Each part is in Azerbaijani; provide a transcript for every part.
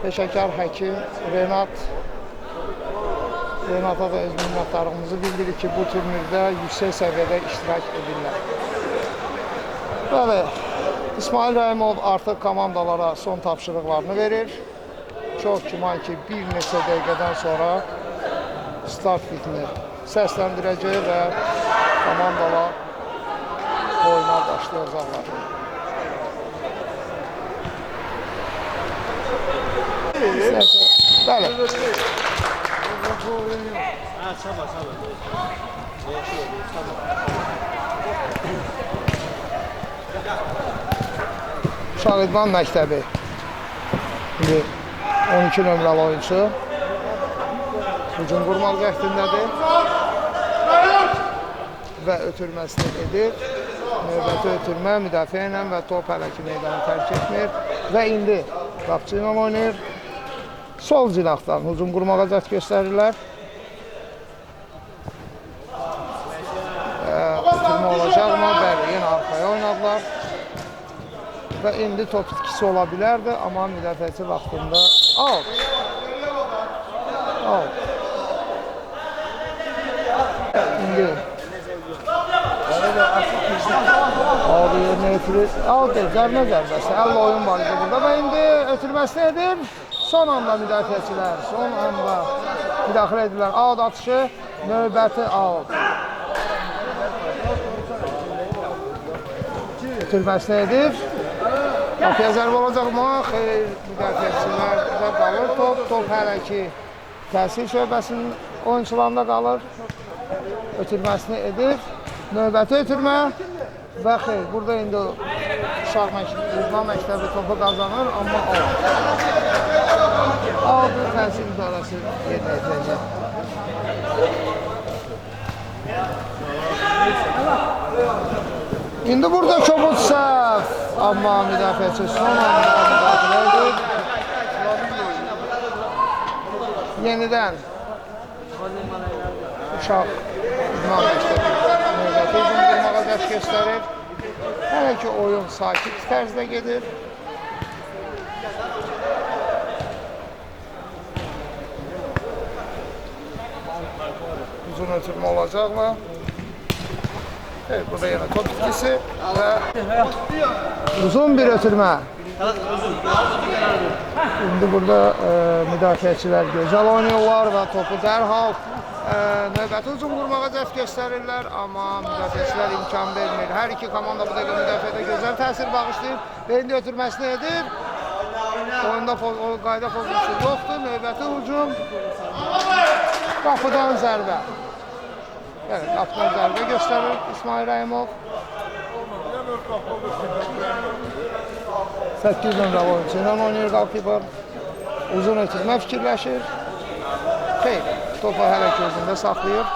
peşəkar həkim Renata da öz minnətdarlığımızı bildirir ki, bu turnirdə yüksək səviyyədə iştirak edirlər. Bəli, İsmail Rəhimov artıq komandalara son tapşırıqlarını verir. Çox güman ki, bir neçə dəqiqədən sonra start bitini səsləndirəcək və komandalar oyuna başlayacaqlar. Bəli. Uşaq İdman Məktəbi 12 nömrəli oyuncu hücum qurmaq cəhdindədir və ötürməsini edir. Növbəti ötürmə müdafiə ilə və top hələ ki meydanı tərk etmir və indi qapçı ilə oynayır. Sol cinahdan hücum qurmağa cəhd göstərirlər. Ötürmə olacaqmı? Bəli, yenə arxaya oynadılar. Və indi top itkisi ola bilərdi, amma müdafiəçi vaxtında out. İndi aldı yerinə ötürür. Aldı, zərbə zərbəsi. 50 oyun var idi burada və indi ötürməsini edir. Son anda müdafiəçilər, son anda müdaxilə edirlər. Out atışı, növbəti out. Ötürməsini edir. Qapıya zərbə olacaqmı? Xeyr, müdafiəçilərdə qalır top. Top hələ ki təsir şöbəsinin oyunçularında qalır. Ötürməsini edir. Növbəti ötürmə və xeyr, burada indi uşaq İdman Məktəbi topu qazanır, amma aldı təsir idarəsi yerinə yetirəcək. İndi burada kobud səhv, amma müdafiəçi son anda müdaxilə edir. Yenidən uşaq İdman Məktəbi növbəti hücum qurmağa cəhd göstərir. Hələ ki oyun sakit tərzdə gedir. Uzun ötürmə olacaqmı? Evet, burada yenə top itkisi və uzun bir ötürmə. İndi burada müdafiəçilər gözəl oynayırlar və topu dərhal növbəti hücum qurmağa cəhd göstərirlər, amma müdafiəçilər imkan vermir. Hər iki komanda bu dəqiqə müdafiədə gözəl təsir bağışlayır və indi ötürməsini edir. Oyunda qayda pozuntusu yoxdur. Növbəti hücum qapıdan zərbə. Evet, qapıdan zərbə göstərir İsmail Rəhimov. 8 nömrəli oyuncu ilə oynayır qalkibar. Uzun ötürmə fikirləşir. Xeyr, topu hələ ki özündə saxlayır.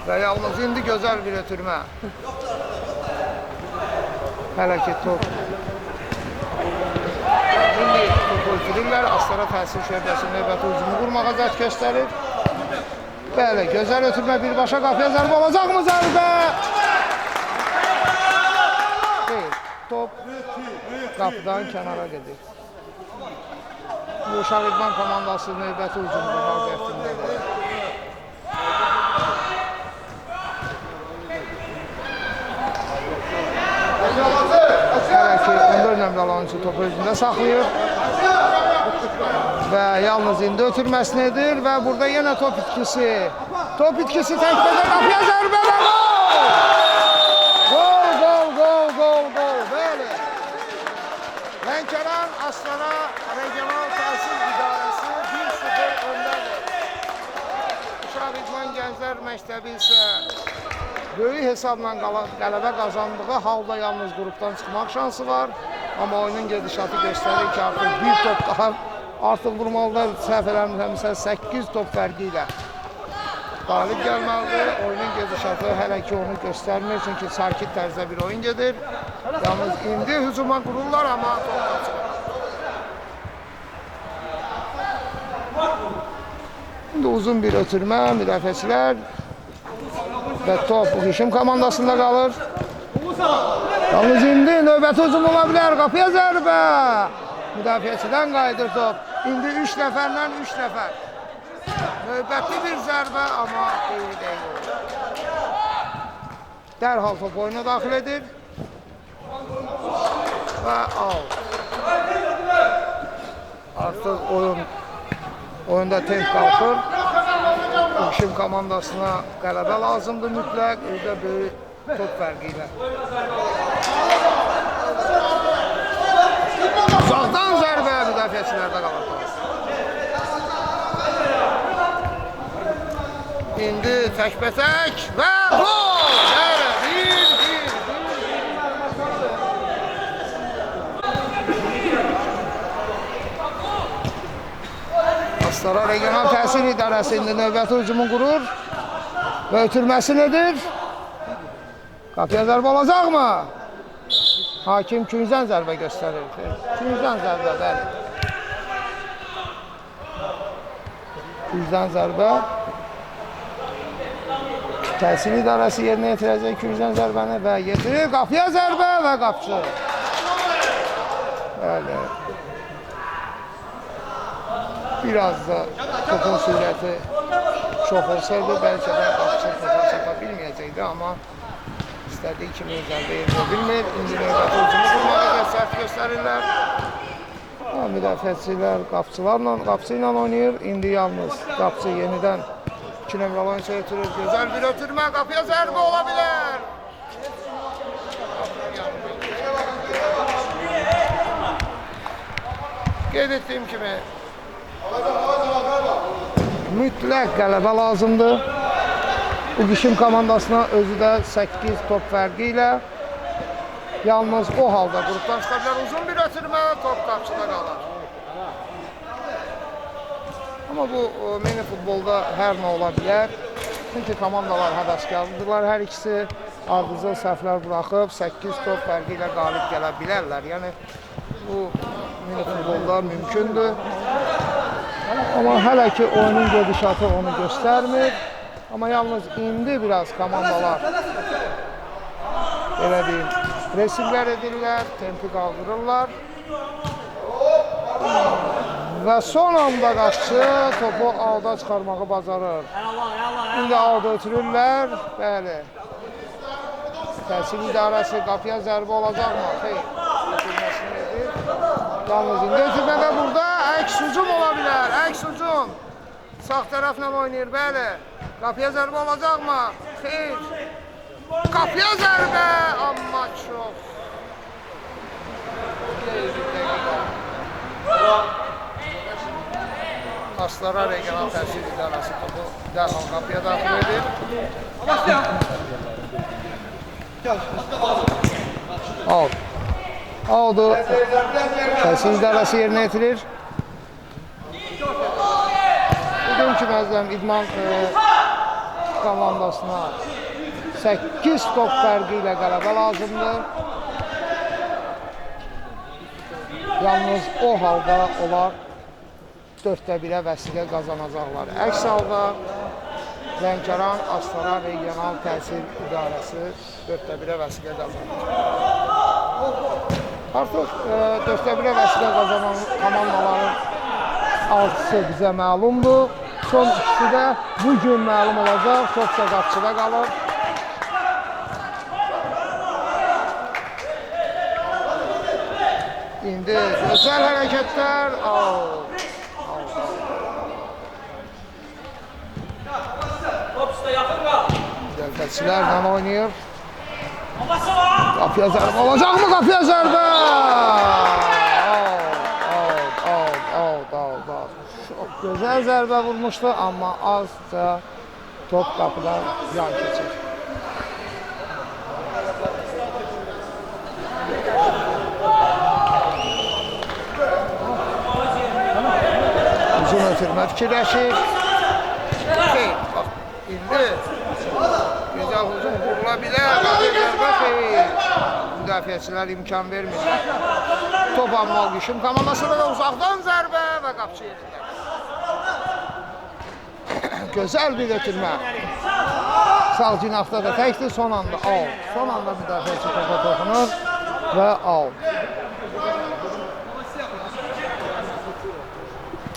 Və yalnız indi gözəl bir ötürmə. Hələ ki top. İndi topu ötürürlər. Astara təsir şöbəsi növbəti hücumu qurmağa cəhd göstərir. Bəli, gözəl ötürmə birbaşa qapıya zərbə olacaqmı zərbə? Xeyr, top qapıdan kənara gedir. Uşaq İdman komandası növbəti hücum qurmaq cəhdindədir. Hələ ki 14 nömrəli oyuncu topu özündə saxlayır. Və yalnız indi ötürməsini edir və burada yenə top itkisi. Top itkisi təkbədə qapıya zərbə və gol! Gol! Bəli. Lənkəran Astara Regional Təhsil İdarəsi 1-0 öndədir. Uşaq İdman Gənclər Məktəbi isə böyük hesabla qələbə qazandığı halda yalnız qrupdan çıxmaq şansı var. Amma oyunun gedişatı göstərir ki, artıq bir top daha artıq vurmalılar. Səhv eləmirəmsə 8 top fərqi ilə qalib gəlməlidir. Oyunun gedişatı hələ ki onu göstərmir, çünki sakit tərzdə bir oyun gedir. Yalnız indi hücuma qururlar, amma top qaçır. İndi uzun bir ötürmə, müdafiəçilər və top Hişim komandasında qalır. Yalnız indi növbəti hücum ola bilər, qapıya zərbə. Müdafiəçidən qayıdır top. İndi 3 nəfərlə 3 nəfər. Növbəti bir zərbə, amma xeyri deyil. Dərhal top oyuna daxil edir. Və out. Artıq oyunda temp qalxır. Uşum komandasına qələbə lazımdır mütləq. Özdə böyük top fərqi ilə. Uzaqdan zərbə müdafiəçilərdə qalır. İndi təkbətək və gol! Astara Regional Təhsil İdarəsi indi növbəti hücumu qurur və ötürməsi nedir? Qapıya zərbə olacaqmı? Hakim küncdən zərbə göstərir. Küncdən zərbə, bəli. Küncdən zərbə. Təhsil İdarəsi yerinə yetirəcək küncdən zərbəni və yetirir. Qapıya zərbə və qapçı. Bəli. Biraz da topun sürəti çox olsaydı, bəlkə də qapçı topa çapa bilməyəcəkdi, amma istədiyi kimi zərbə yerinə bilmir. İndi növbəti hücumu qurmağa sərt göstərirlər. Müdafiəçilər qapçı ilə oynayır. İndi yalnız qapçı yenidən 2 nömrəli oyunçuya ötürür. Gözəl bir ötürmə, qapıya zərbə ola bilər. Qeyd etdiyim kimi mütləq qələbə lazımdır. Uşum komandasına özü də 8 top fərqi ilə yalnız o halda qrupdan çıxa bilər. Uzun bir ötürmə, top qapçıda qalır. Amma bu mini futbolda hər nə ola bilər. Çünki komandalar həvəskardırlar, hər ikisi ardıcıl səhvlər buraxıb 8 top fərqi ilə qalib gələ bilərlər. Yəni bu mini futbolda mümkündür. Amma hələ ki oyunun gedişatı onu göstərmir. Amma yalnız indi biraz komandalar belə deyim, presinglər edirlər, tempi qaldırırlar. Və son anda qapçı topu alda çıxarmağı bacarır. İndi alda ötürürlər. Bəli. Təhsil İdarəsi qapıya zərbə olacaqmı? Xeyr. Ötürməsini edir. Yalnız indi ötürmə və burada əks hücum ola bilər. Əks hücum. Sağ tərəflə oynayır. Bəli. Qapıya zərbə olacaqmı? Xeyr. Qapıya zərbə. Amma çox. Astara Regional Təhsil İdarəsi topu dərhal qapıya daxil edir. Aldı. Təhsil İdarəsi yerinə yetirir. Bugünkü məzləm idman komandasına 8 top fərqi ilə qələbə lazımdır. Yalnız o halda onlar 4-1-ə vəsiqə qazanacaqlar. Əks halda Lənkəran Astara Regional Təhsil İdarəsi 4-1-ə vəsiqə qazanır. Artıq 4-1-ə vəsiqə qazanan komandaların 6-sı bizə məlumdur. Son ikisi də bugün məlum olacaq. Topsa qapçıda qalır. İndi gözəl hərəkətlər. Müdafiəçilərlə oynayır. Qapıya zərbə olacaqmı? Qapıya zərbə! Çox gözəl zərbə vurmuşdu, amma azca top qapıdan yan keçir. Uzun ötürmə fikirləşir. İndi gözəl hücum qurula bilər. Müdafiəçilər imkan vermirlər. Top almaq Uşum komandasına da uzaqdan zərbə və qapçı yerində. Gözəl bir ötürmə. Sağ cinahda da təkdir. Son anda out. Son anda müdafiəçi topa toxunur və out.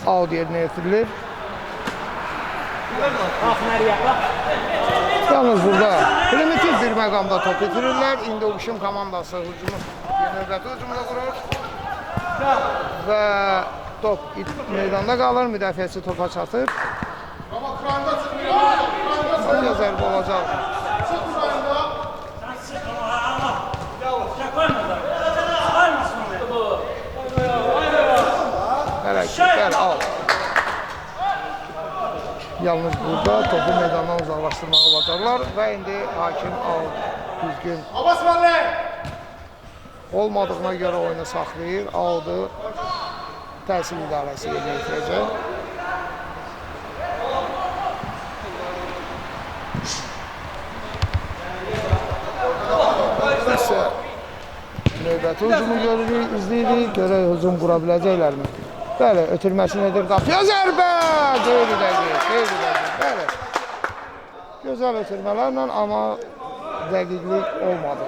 out yerinə yetirilir. Yalnız burada primitiv bir məqamda top itirirlər. İndi Uşum komandası hücumu, növbəti hücumda qurur. Və top meydanda qalır, müdafiəçi topa çatır. Qafiyə zərbə olacaq. Hərəkətlər al. Yalnız burada topu meydandan uzaqlaşdırmağı bacarlar və indi hakim al düzgün olmadığına görə oyunu saxlayır. Aldı təhsil idarəsi yerinə yetirəcək. İsə növbəti hücumu görürük, izləyirik. Görək hücum qura biləcəklərmi? Bəli, ötürməsini edir. Qafiyə zərbə! Qeyri-dəqiq. Bəli. Gözəl ötürmələrlə, amma dəqiqlik olmadı.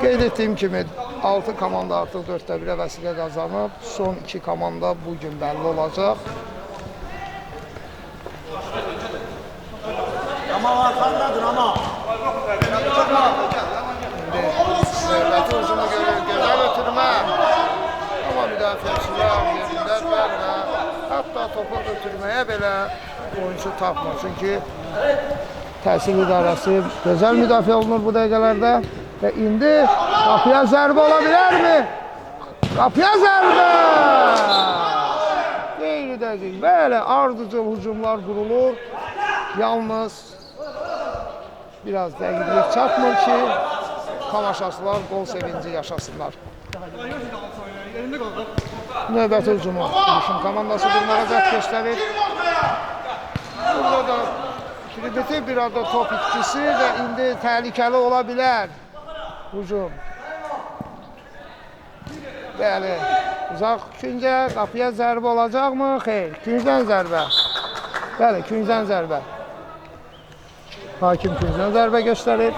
Qeyd etdiyim kimi 6 komanda artıq 4-də 1-ə vəsiqə qazanıb. Son 2 komanda bugün bəlli olacaq. Ama arkandadır ama. Növbəti hücumu görür, gözəl ötürmə. Amma müdafiəçilər yerindədirlər və hətta topu ötürməyə belə oyuncu tapmır. Çünki təhsil idarəsi gözəl müdafiə olunur bu dəqiqələrdə. Və indi qapıya zərbə ola bilərmi? Qapıya zərbə! Qeyri-dəqiq. Belə ardıcıl hücumlar qurulur. Yalnız biraz dəqiqlik çatmır ki, tamaşaçılar qol sevinci yaşasınlar. Növbəti hücumu Uşum komandası bir müraciət göstərir. Burada da primitiv bir arada top itkisi və indi təhlükəli ola bilər hücum. Bəli, uzaq küncə, qapıya zərbə olacaqmı? Xeyr, küncdən zərbə. Bəli, küncdən zərbə. Hakim küncdən zərbə göstərir.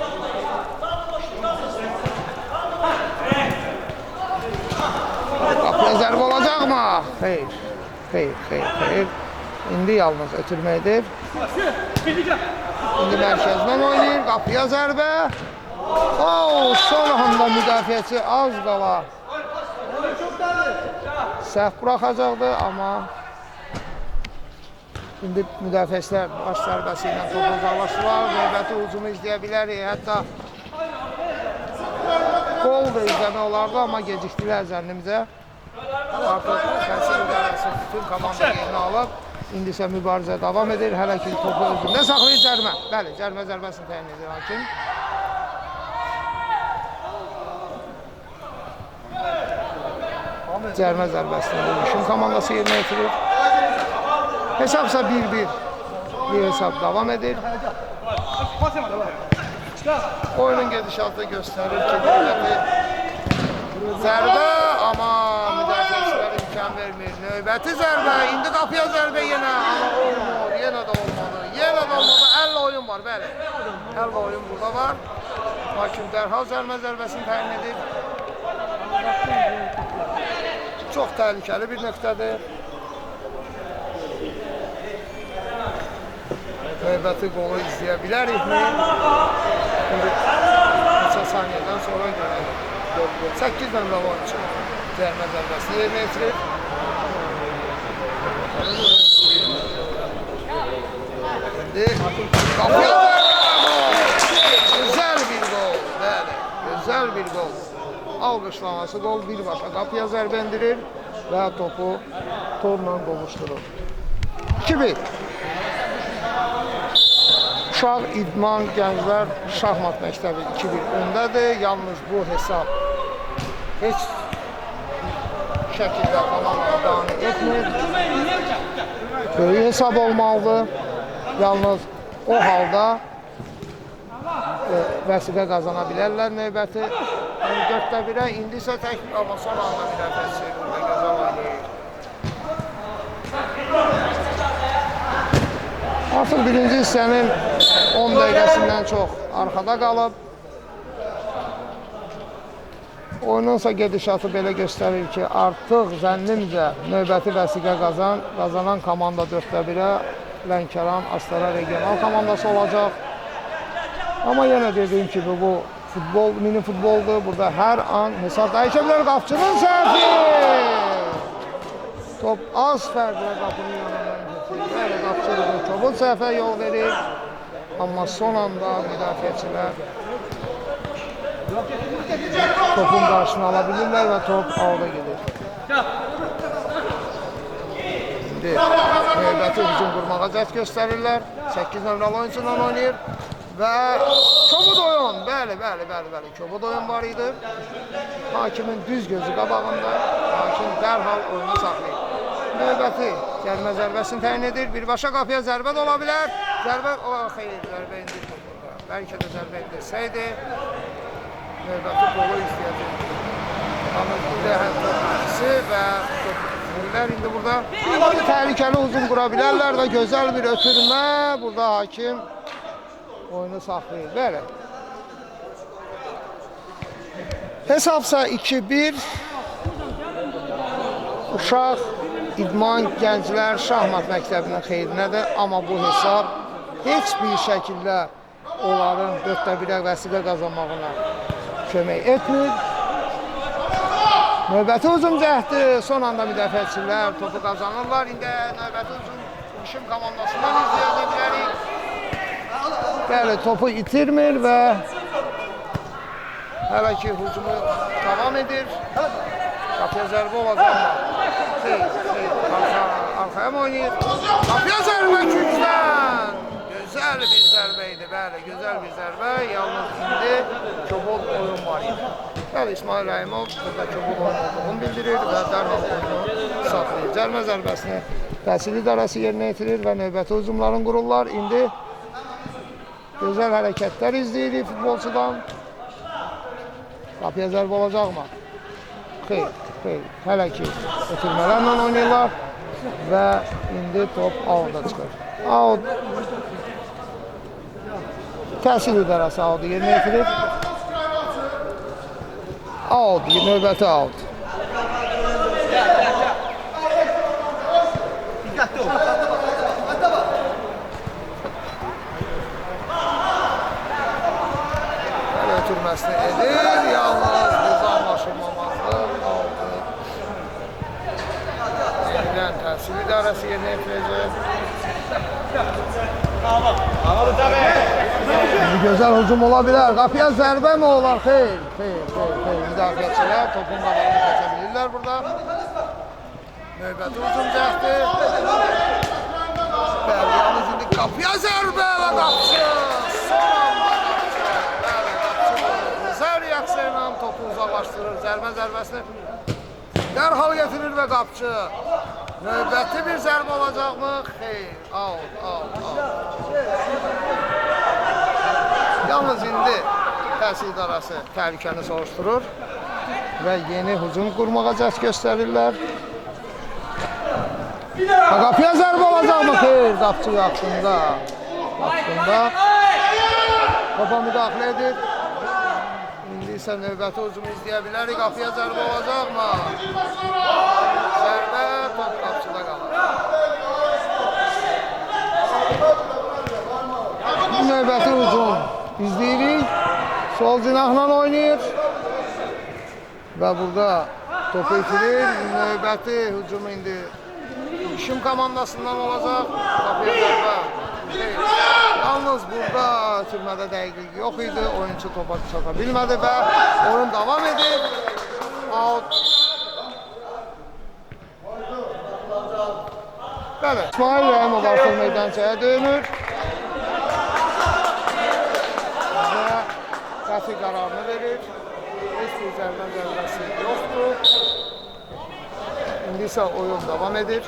Qapıya zərbə olacaqmı? Xeyr. İndi yalnız ötürməkdir. İndi mərkəzdən oynayır, qapıya zərbə. Son anda müdafiəçi az qala səhv buraxacaqdı, amma İndi müdafiəçilər baş zərbəsi ilə topu uzaqlaşdılar. Növbəti hücumu izləyə bilərik. Hətta gol da izləmək olardı, amma gecikdilər zənnimcə. Artıq təhsil idarəsi bütün komanda yerinə alıb. İndi isə mübarizə davam edir. Hələ ki topu özündə saxlayır cərmə. Bəli, cərmə zərbəsini təyin edir hakim. Cərmə zərbəsini Uşum komandası yerinə yetirir. Hesabsa 1-1 bir hesab davam edir. Oyunun gedişatı göstərir ki, zərbə, amma müdafiəçilər imkan vermir. Növbəti zərbə, indi qapıya zərbə yenə, amma olmur, yenə də olmadı. Əllə oyun var, bəli. Əllə oyun burada var. Hakim dərhal cərmə zərbəsini təyin edir. Çox təhlükəli bir nöqtədir. Növbəti qolu izləyə bilərikmi? Neçə saniyədən sonra görək. 8 nömrəli oyuncu cərmə zərbəsini yerinə yetirir. İndi qapıya gözəl bir qol. Bəli, gözəl bir qol. Alqışlaması qol birbaşa qapıya zərbə endirir və topu torla qovuşdurur. 2-1. Uşaq İdman Gənclər Şahmat Məktəbi 2-1 öndədir. Yalnız bu hesab heç şəkildə komandanı dani etmir. Böyük hesab olmalıdır. Yalnız o halda vəsiqə qazana bilərlər növbəti 4-də 1-ə. İndi isə tək, amma son anda müdafiəçi burada gözəl oynayır. Artıq birinci hissənin 10 dəqiqəsindən çox arxada qalıb. Oyununsa gedişatı belə göstərir ki, artıq zənnimcə növbəti vəsiqə qazanan komanda 4-1-ə Lənkəran Astara regional komandası olacaq. Amma yenə dediyim kimi bu futbol, mini futboldur. Burada hər an hesab dəyişə bilər. Qapçının səhvi! Top az fərqlə qapının yanından keçir. Bəli, qapçının topun səhvə yol verir. Amma son anda müdafiəçilər topun qarşısını ala bilirlər və top alda gedir. İndi növbəti hücum qurmağa cəhd göstərirlər. 8 nömrəli oyuncudan oynayır və kobud oyun. Bəli, kobud oyun var idi. Hakimin düz gözü qabağında. Hakim dərhal oyunu saxlayır. Növbəti gəlmə zərbəsini təyin edir. Birbaşa qapıya zərbə də ola bilər. Zərbə, xeyr, zərbə indirmir. Bəlkə də zərbə indirsəydi. Növbəti qolu istəyəcək. Anadolu'da həm topçusu və topçular indi burada təhlükəli hücum qura bilərlər və gözəl bir ötürmə. Burada hakim oyunu saxlayır. Belə. Hesabsa 2-1. Uşaq İdman Gənclər Şahmat Məktəbinin xeyrinədir. Amma bu hesab heç bir şəkildə onların 4-1-ə vəsiqə qazanmağına kömək etmir. Növbəti hücum cəhdi, son anda müdafiəçilər topu qazanırlar. İndi növbəti hücum işim komandasından izləyəcəklərik. Bəli, topu itirmir və hələ ki hücumu davam edir. Qapıya zərbə olacaq mı? Arxaya mı oynayır? Qapıya zərbə gücdən! Gözəl bir zərbə idi, bəli, gözəl bir zərbə. Yalnız indi kobud oyun var idi. Bəli, İsmail Rəhimov burada kobud oyun olduğunu bildirir və dərhal oyunu saxlayır. Cəlmə zərbəsini təhsil idarəsi yerinə yetirir və növbəti hücumların qururlar. İndi gözəl hərəkətlər izləyirik futbolçudan. Qapıya zərbə olacaqmı? Xeyr. Hələ ki ötürmələrlə oynayırlar və indi top avuda çıxır. Avud təhsil idarəsi avudu yerinə yetirir. Avud, növbəti avud. Hələ ötürməsini edir, yalnız burada anlaşılmamazlıq aldı. Yeniden təhsil idarəsi yerinə yetirəcək. Gözəl hücum ola bilər. Qapıya zərbə mi olar? Xeyr. Müdafiəçilər topun qabağını keçə bilirlər burada. Növbəti hücum cəhdi. Bəli, yalnız indi qapıya zərbə və qapçı. Son anda qapçı. Bəli, qapçı gözəl reaksiya ilə topu uzaqlaşdırır. Zərbəsini dərhal getirir və qapçı. Növbəti bir zərbə olacaqmı? Xeyr. Out. Yalnız indi təhsil idarəsi təhlükəni soruşturur və yeni hücum qurmağa cəhd göstərirlər. Qapıya zərbə olacaqmı? Xeyr, qapçı yaxında. Topa müdaxilə edir. İndi isə növbəti hücumu izləyə bilərik. Qapıya zərbə olacaqmı? Zərbə top qapçıda qalır. Növbəti hücum izləyirik. Sol cinahla oynayır. Və burada topu itirir. Növbəti hücumu indi işim komandasından olacaq. Qapıya zərbə. Yalnız burada ötürmədə dəqiqlik yox idi. Oyuncu topa çata bilmədi və oyun davam edir. Out. Bəli, İsmail Rəhimov artıq meydançaya dönür. Və qəti qərarını verir. Heç bir zərbəsi yoxdur. İndi isə oyun davam edir.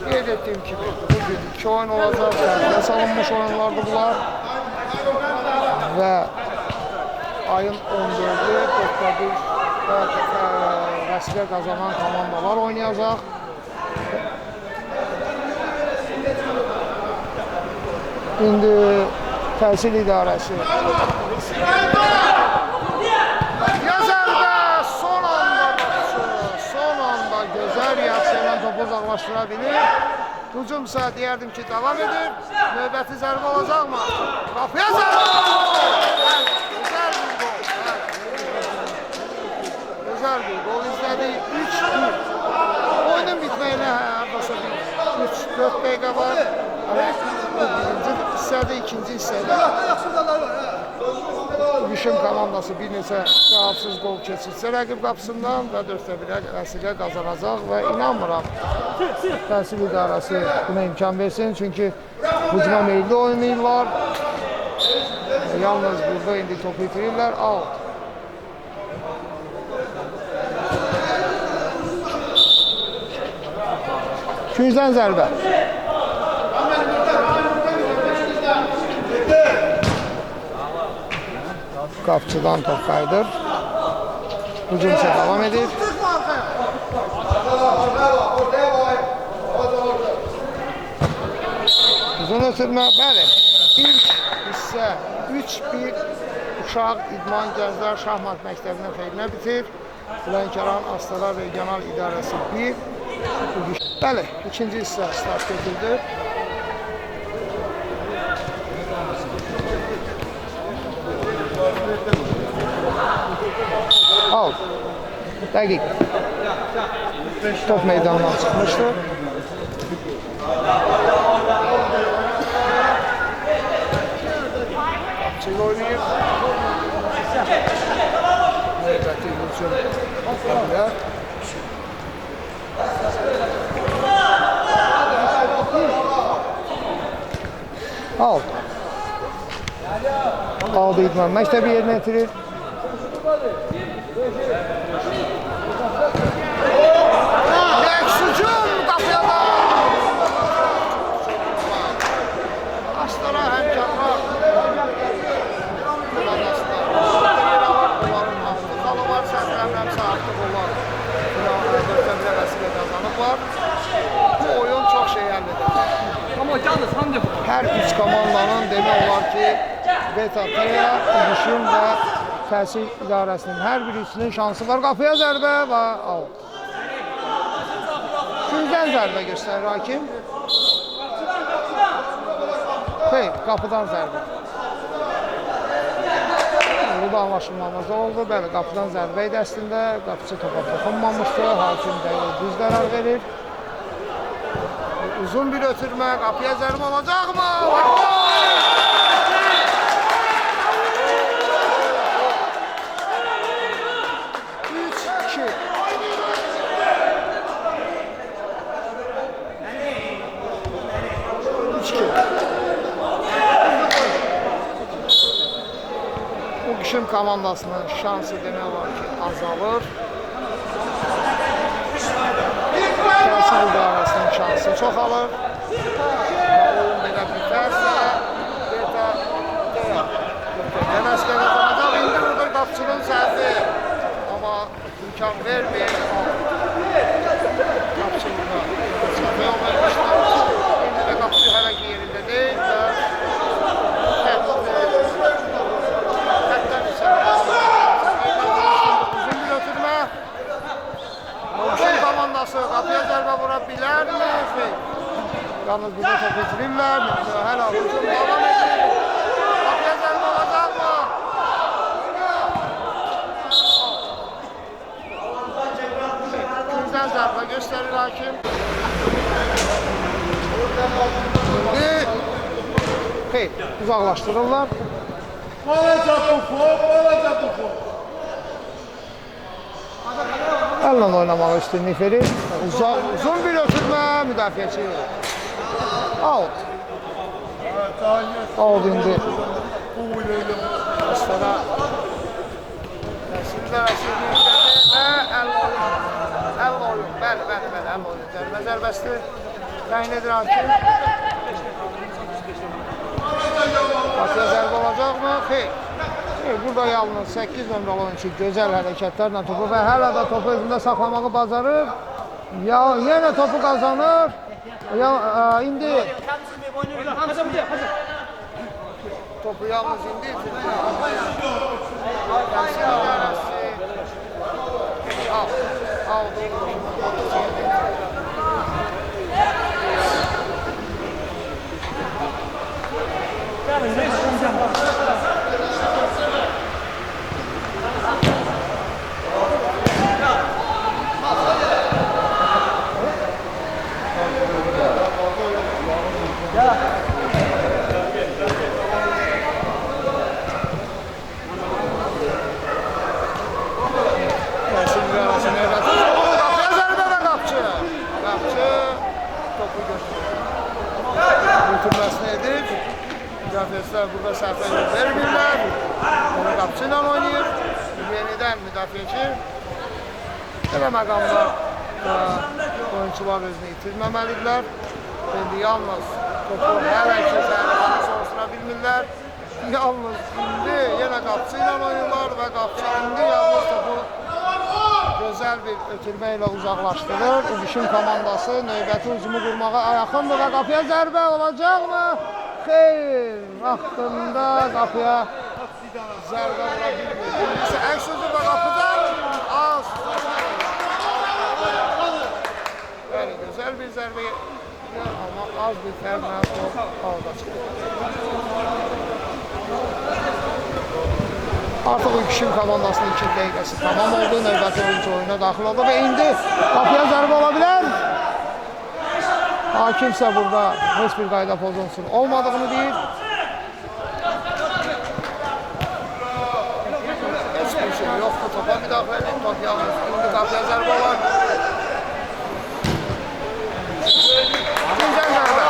Qeyd etdiyim kimi, bugün 2 oyun olacaq, təxliyə salınmış oyunlardır bunlar və ayın 14-ü 4-1 vəsiqə qazanan komandalar oynayacaq. İndi Təhsil idarəsi. Yazarda son anda gözəl reaksiya ilə topu uzaqlaşdıra bilir. Hücumsa deyərdim ki, davam edir. Növbəti zərbə olacaqmı? Qapıya zərbə! Gözəl bir gol. Gözəl bir gol izlədik. 3-1. Oyunun bitməyinə hardasa 3-4 dəqiqə var. Birinci hissədə, ikinci hissədə. Qışın komandası bir neçə cavabsız gol keçirsə rəqib qapısından və 4-1-ə vəsilə qazanacaq və inanmıram təhsil idarəsi buna imkan versin. Çünki hücuma meyilli oynayırlar. Yalnız burada indi topu itirirlər. Out. Küncdən zərbə. Qapçıdan top qayıdır. Hücumsa davam edir. Uzun ötürmə, bəli. İlk hissə 3-1 Uşaq İdman Gənclər Şahmat Məktəbinin xeyrinə bitir. Lənkəran Astara Regional İdarəsi 1. Bəli, ikinci hissə start götürdü. Al. Dəqiq. Top meydandan çıxmışdı. Qapçıyla oynayır. Növbəti hücum yapılır. Al. Aldı İdman Məktəbi yerinə yetirir. Hücum qapıyadan. Astara həmkarlar. Onların halı var, səhvləmləmsə artıq onlar. Dörtəmlə vəsilə qazanıblar. Bu oyun çox şey həll edir. Hər üç komandanın demək olar ki, Beta, Teya, İlişim və Təhsil İdarəsinin hər birisinin şansı var. Qapıya zərbə və out. Küncdən zərbə göstərir hakim. Xeyr, qapıdan zərbə. Bu da anlaşılmamız oldu. Bəli, qapıdan zərbə idi əslində. Qapıcı topa toxunmamışdı. Hakim də düz qərar verir. Uzun bir ötürmə, qapıya zərbə olacaqmı? 3-2. Bu Qışım komandasının şansı demək olar ki, azalır. Təhsil idarəsinin şansı çoxalır. Oyun belə bitərsə, Beta, Teya. Deməskə qazanacaq. İndi burada qapçının səhvi. Amma imkan vermir. Qapçılıqda səhvi yol vermişlər. İndi də qapçı hələ ki yerində deyil və uzun bir ötürmə. Qışım komandası qapıya zərbə vura bilərmi? Yalnız burada top itirirlər. Hələ hücum davam edir. Qapıya zərbə olacaqmı? Küncdən zərbə göstərir hakim. Şimdi xeyr, uzaqlaşdırırlar. Əllə oynamağa üstünlük verir. Uzun bir ötürmə müdafiəçi. Out. Out indi. Astara təhsil idarəsinin işlədi və əl oyun. Bəli, əl oyun. Zərbə zərbəsdir. Təyin edir hakim. Qapıya zərbə olacaqmı? Xeyr. Burada yalnız 8 nömrəli oyunçu gözəl hərəkətlərlə topu və hələ də topu özündə saxlamağı bacarır. Yenə topu qazanır. İndi topu yalnız indi itirdi. Temsil idarəsi aldı. Götürməsini edib, müdafiəçilər burada səhvə yol vermirlər. Onu qapçı ilə oynayır. Yenidən müdafiəçi. Elə məqamda oyuncular özünü itirməməlidirlər. İndi yalnız topu hələ ki zərbələri soruştura bilmirlər. Yalnız indi yenə qapçı ilə oynayırlar və qapçı indi yalnız topu gözəl bir ötürmə ilə uzaqlaşdırır. İbişin komandası növbəti hücumu qurmağa yaxındır və qapıya zərbə olacaqmı? Xeyr, vaxtında qapıya zərbə vura bilmir. İndisi əks sözü və qapıdan az. Yəni, gözəl bir zərbə amma az bir fərqlə top alda çıxır. Artıq o kişinin komandasının 2 dəqiqəsi tamam oldu. Növbəti oyuncu oyuna daxil oldu və indi qapıya zərbə ola bilər. Hakimsə burada heç bir qayda pozuntusunun olmadığını deyir. Heç bir şey yoxdur. Topa müdaxilə edin. Top yalnız indi qapıya zərbə olar. Küncən zərbə.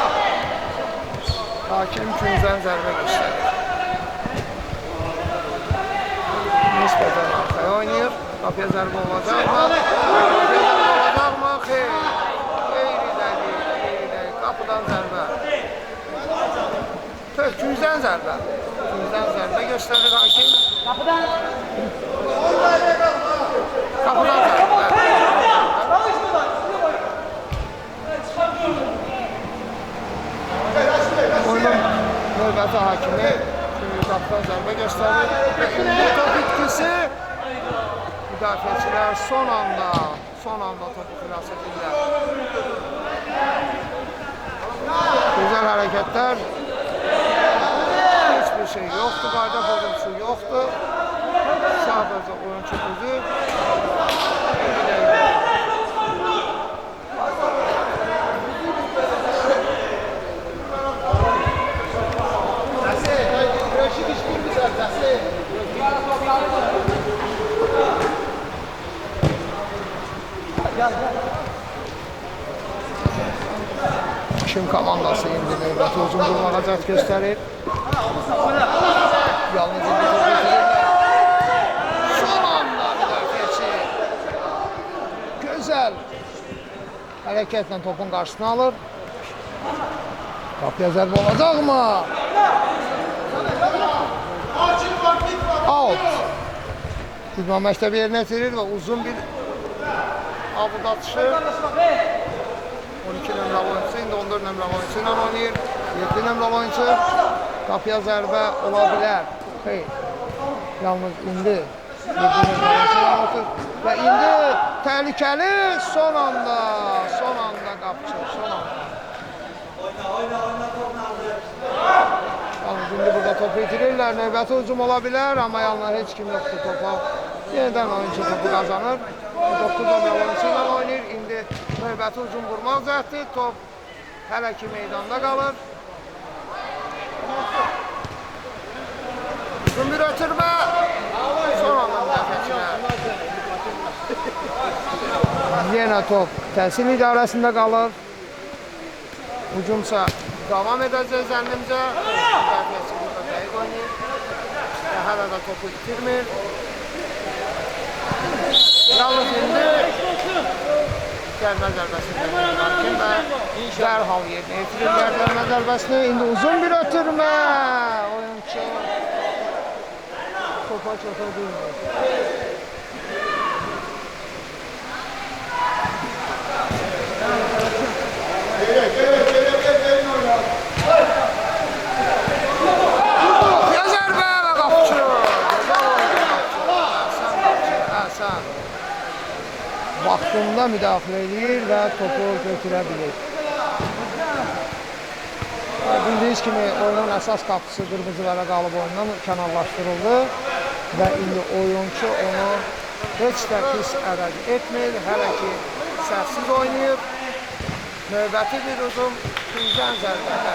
Hakim küncən zərbə göstərir. Nisbətən arxaya oynayır. Qapıya zərbə olacaqmı? Xeyr. Qeyri-dəqiq. Qapıdan zərbə. Küncdən zərbə. Küncdən zərbə göstərir hakim. Qapıdan zərbə. Oyunun növbəti hakimi qapıdan zərbə göstərir. İndi top itkisi müdafiəçilər son anda topu xilas edirlər. Gözəl hərəkətlər. Heç bir şey yoxdur, qayda pozuntusu yoxdur. Sadəcə oyuncu özü. Kim komandası indi növbəti hücum qurmağa cəhd göstərir. Yalnız indi topu itirirlər. Son anda müdafiəçi gözəl hərəkətlə topun qarşısını alır. Qapıya zərbə olacaqmı? Out. İdman məktəbi yerinə itirir və uzun bir avut atışı. 12 nömrəli oyuncu, indi 14 nömrəli oyuncu ilə oynayır. 7 nömrəli oyuncu. Qapıya zərbə ola bilər. Xeyr. Yalnız indi 7 nömrəli oyuncu ilə otur. Və indi təhlükəli son anda qapıcı, son anda. Yalnız indi burada topu itirirlər. Növbəti hücum ola bilər, amma yalnız heç kim yoxdur topa. Yenidən oyuncu topu qazanır. 9 nömrəli oyuncu ilə oynayır. İndi növbəti hücum qurmaq cəhdi. Top hələ ki meydanda qalır. Uzun bir ötürmə. Son anda müdafiəçilər. Yenə top təhsil idarəsində qalır. Hücumsa davam edəcək zənnimcə. Müdafiəçi burada dəqiq oynayır. Hələ də topu itirmir. Yalnız indi gəlmə zərbəsində hakim və dərhal yerinə yetirirlər gəlmə zərbəsini. İndi uzun bir ötürmə. Oyuncu topa çata bilmir. vaxtında müdaxilə edir və topu götürə bilir. Bildiyiniz kimi oyunun əsas qapısı qırmızılara qalıb oyundan kənarlaşdırıldı və indi oyunçu onu heç də pis ərəd etmir, hələ ki səhvsiz oynayıb. Növbəti bir uzun Tüzən zərbədə.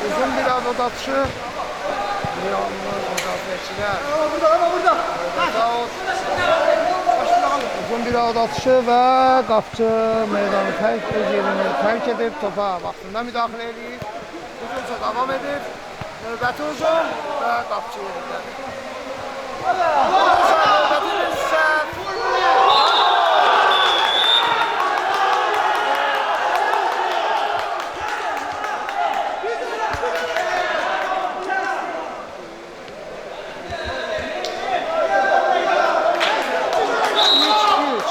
Uzun bir avod atışı. Yalnız müdafiəçilər. Burada. Uzun bir avod atışı və qapçı meydanı öz yerini tərk edib topa vaxtında müdaxilə edir. Uzunsa davam edir. Növbəti uzun və qapçı yerindədir. Növbəti bir səhv. 3-3.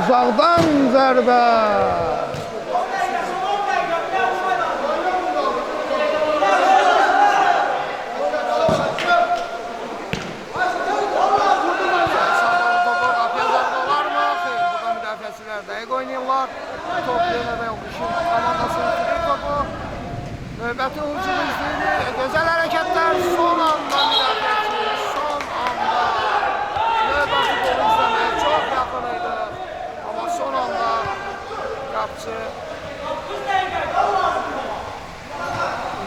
Uzaqdan zərbə. Dəqiq oynayırlar. Top yenə də Uşun komandası itirir topu. Növbəti hücum izləyir. Gözəl hərəkətlər. Son anda müdafiəçi. Son anda. Növbəti golu izləməyə çox yaxın idi. Amma son anda qapçı.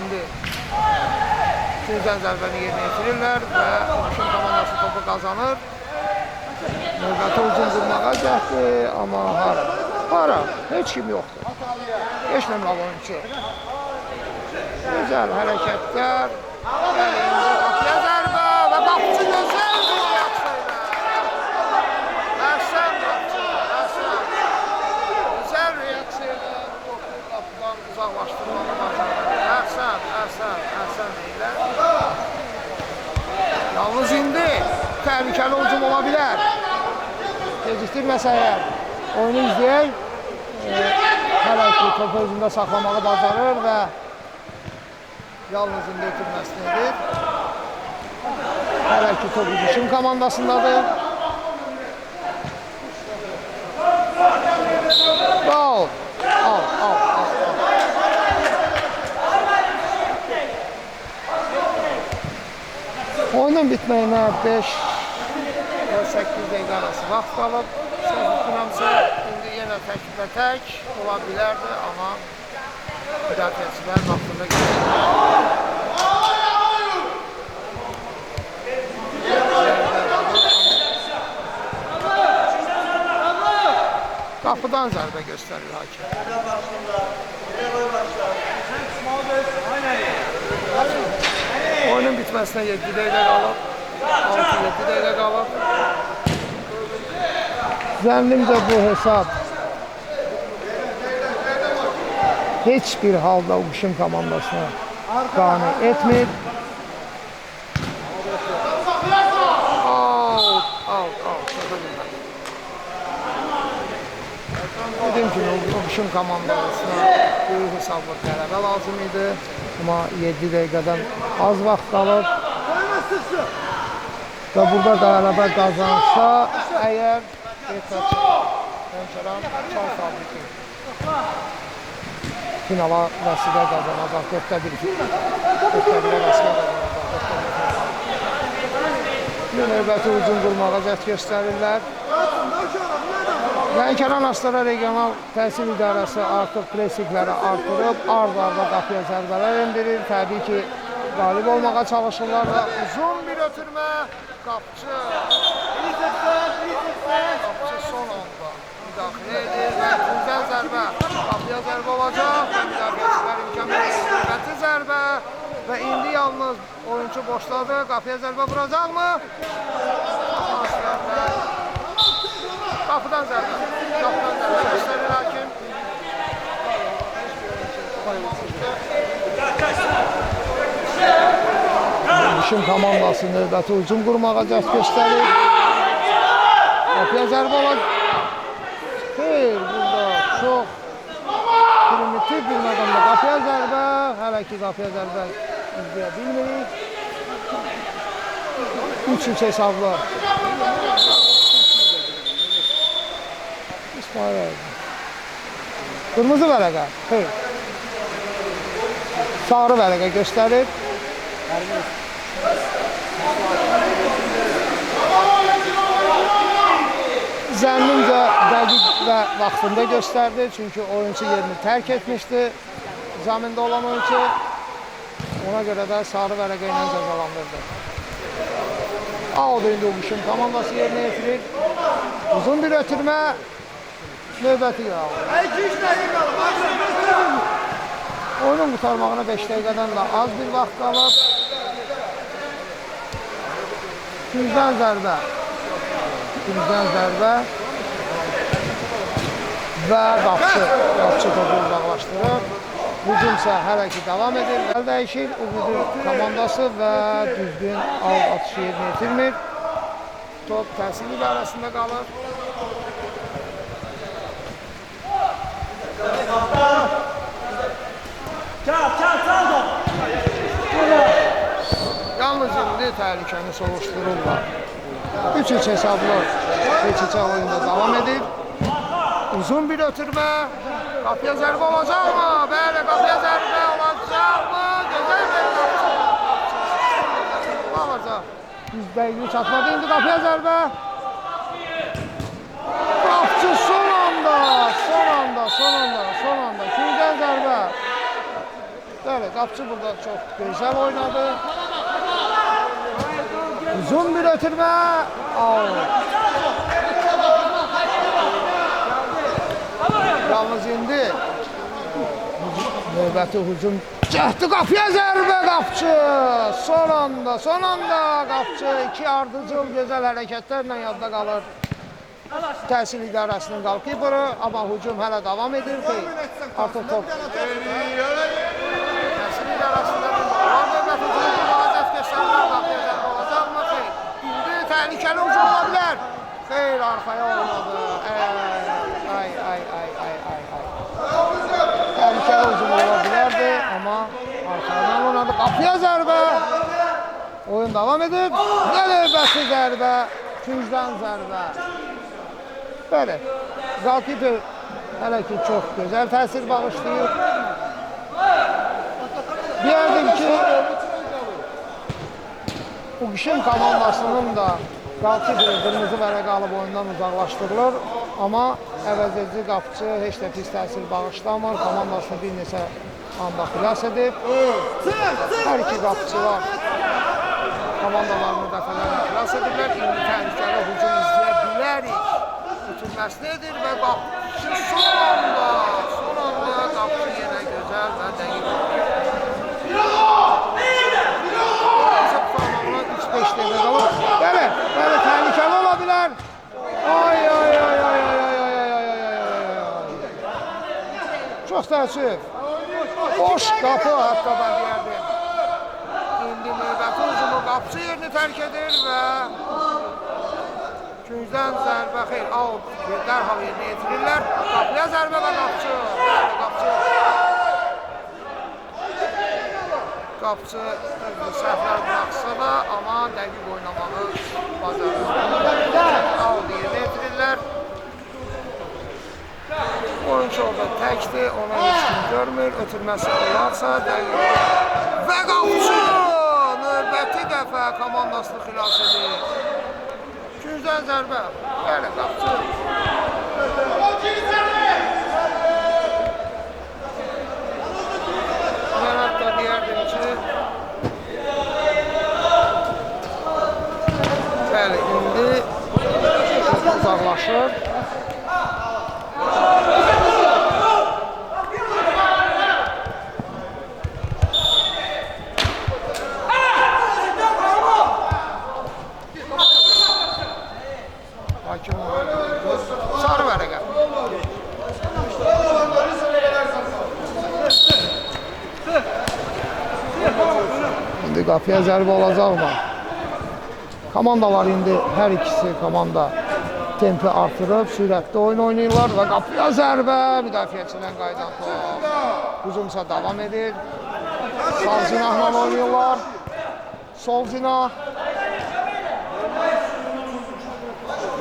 İndi Tüzən zərbəni yerinə yetirirlər və Uşun komandası topu qazanır. Növbəti uzun qurmağa gəldi, amma hara? Heç kim yoxdur. Geçməməli oyuncu. Gözəl hərəkətlər. Əlində qapıya zərbə və qapıcı gözəl bir reaksiyayla. Əhsən qapıcı, əhsən. Gözəl reaksiyayla topu qapıdan uzaqlaşdırmalı bacarır. Əhsən deyirlər. Yalnız indi təhlükəli hücum ola bilər. Gecikdirməsə əgər oyunu izləyək, hələ ki topu özündə saxlamağı bacarır və yalnız indi ötürməsini edir. Hələ ki top Uşun komandasındadır. Gol! Al. Oyunun bitməyinə 5-8 dəqiqə arası vaxt qalıb. Səhv etmirəmsə, indi yenə tək ola bilərdi, amma müdafiəçilər vaxtında gedir. Qapıdan zərbə göstərir hakim. Oyunun bitməsinə 7 dəqiqə qalıb. 6-7 dəqiqə qalıb. Zənnimcə bu hesab heç bir halda Uşun komandasına qane etmir. Dedim ki, Uşun komandasına böyük hesablı qələbə lazım idi. Amma 7 dəqiqədən az vaxt qalıb. Və burada qələbə qazansa, əgər Lənkəran Çay Fabriki finala vəsilə qazanacaq, 4-1 vəsilə qazanacaq. Növbəti hücum qurmağa cəhd göstərirlər. Lənkəran Astara Regional Təhsil İdarəsi artıq presikləri artırıb, ard-arda qapıya zərbələr endirir. Təbii ki, qalib olmağa çalışırlar və uzun bir ötürmə. Qapçı son anda müdaxilə edir və Tüzən zərbə. Qapıya zərbə olacaq və müdafiəçilər imkan verir. Növbəti zərbə və indi yalnız oyuncu boşladı. Qapıya zərbə vuracaqmı? Qapıdan zərbə. Göstərir hakim. Uşun komandası növbəti hücum qurmağa cəhd göstərir. Qapıya zərbə var. Xeyr, burada çox primitiv bir məqamda qapıya zərbə. Hələ ki qapıya zərbə izləyə bilmirik. 3-3 hesablı. İsmail Əli. Qırmızı vərəqə. Xeyr. Sarı vərəqə göstərir. Zənnimcə dəqiq və vaxtında göstərdi. Çünki oyunçu yerini tərk etmişdi. Zamində olan oyunçu. Ona görə də sarı vərəqə ilə cəzalandırdı. Out indi Uşun komandası yerinə yetirir. Uzun bir ötürmə. Növbəti qaldı. Oyunun qutarmağına 5 dəqiqədən də az bir vaxt qalıb. Güzdən zərbə. Güzdən zərbə. Və qapçı topu uzaqlaşdırır. Hücum isə hələ ki davam edir. Əl dəyişir. Uğudur komandası və düzgün atışı yerinə yetirmir. Top təhsil idarəsində qalır. Yalnız indi təhlükəni soruşdururlar. 3-3 hesablı keçicə oyunda davam edir. Uzun bir ötürmə. Qapıya zərbə olacaqmı? Bəli, qapıya zərbə olacaqmı? Gözəl bir qapçı. Olacaq. %50 çatmadı indi qapıya zərbə. Qapçı son anda. Güzdən zərbə. Bəli, qapçı burada çox gözəl oynadı. Uzun bir ötürmə. Yalnız indi növbəti hücum cəhdi qapıya zərbə qapçı. Son anda qapçı iki ardıcıl gözəl hərəkətlərlə yadda qalır. Təhsil idarəsinin qalkiburu, amma hücum hələ davam edir ki, artıq top. Təhsil idarəsində var növbəti hücum müraciət göstərirlər, qapıya zərbə olacaqmı? Xeyr. İndi təhlükəli hücum ola bilər. Xeyr, arxaya olmadı. Təhlükəli hücum ola bilərdi, amma arxadan oynadı. Qapıya zərbə. Oyun davam edir. Və növbəti zərbə. Güzdən zərbə. Bəli, Zalkipi hələ ki çox gözəl təsir bağışlayır. Deyərdim ki, Uşun komandasının da Zalkipi qırmızı vərəq alıb oyundan uzaqlaşdırılır. Amma əvəzedici qapçı heç də pis təsir bağışlamır. Komandasını bir neçə anda xilas edib. Hər iki qapçılar komandalarını dəfələrlə xilas ediblər. İndi təhlükəli hücum izləyə bilərik. Bütünləşni edir və qapçı son anda qapçı yenə gözəl və dəqiq olur. Hesab tutamağına 3-5 dəqiqə qalır. Bəli, təhlükəli ola bilər. Çox təəssüf. Boş qapı hətta da deyərdim. İndi növbəti hücumu qapçı yerini tərk edir və güzdən zərbə xeyr, out dərhal yerinə yetirirlər. Qapıya zərbə və qapçı. Qapçı səhvlər bıraxsa da, amma dəqiq oynamağı bacarır. Out yerinə yetirirlər. Oyuncu orada təkdir, ona heç kim görmür. Ötürməsi olarsa dəqiq. Və qapçı növbəti dəfə komandasını xilas edir. Güzdən zərbə. Bəli, qapçı. Mən hətta deyərdim ki, bəli, indi uzaqlaşır. Sarı vərəqə. İndi qapıya zərbə olacaqmı? Komandalar indi hər ikisi komanda tempi artırıb, sürətli oyun oynayırlar və qapıya zərbə, müdafiəçidən qaydan top. Hücumsa davam edir. Sağ zinahla oynuyorlar. Sol zinah.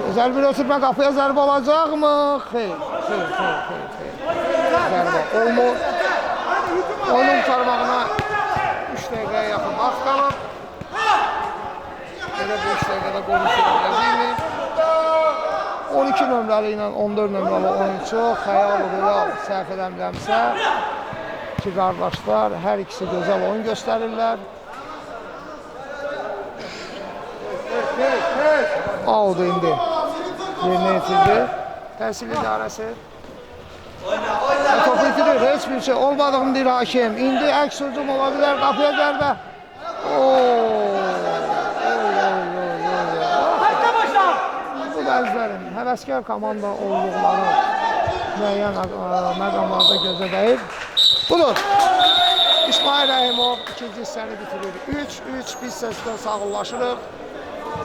Gözəl bir ötürmə, qapıya zərbə olacaqmı? Xeyr. Zərbə olmur. Oyunun qurtarmağına 3 dəqiqəyə yaxın vaxt qalıb. Belə 5 dəqiqədə qol işləyəcəyini. 12 nömrəli ilə 14 nömrəli oyuncu Xəyal Real səhv eləmirəmsə ki qardaşlar hər ikisi gözəl oyun göstərirlər. Aldı indi. Yerinə yetirdi. Təhsil idarəsi. Topu itirir. Heç bir şey olmadığını deyir hakim. İndi əks hücum ola bilər. Qapıya zərbə. Bu bəzilərin həvəskar komanda olduqları müəyyən məqamlarda gözə dəyir. Budur. İsmail Rəhimov ikinci hissəni bitirir. 3-3 biz səsdən sağollaşırıq.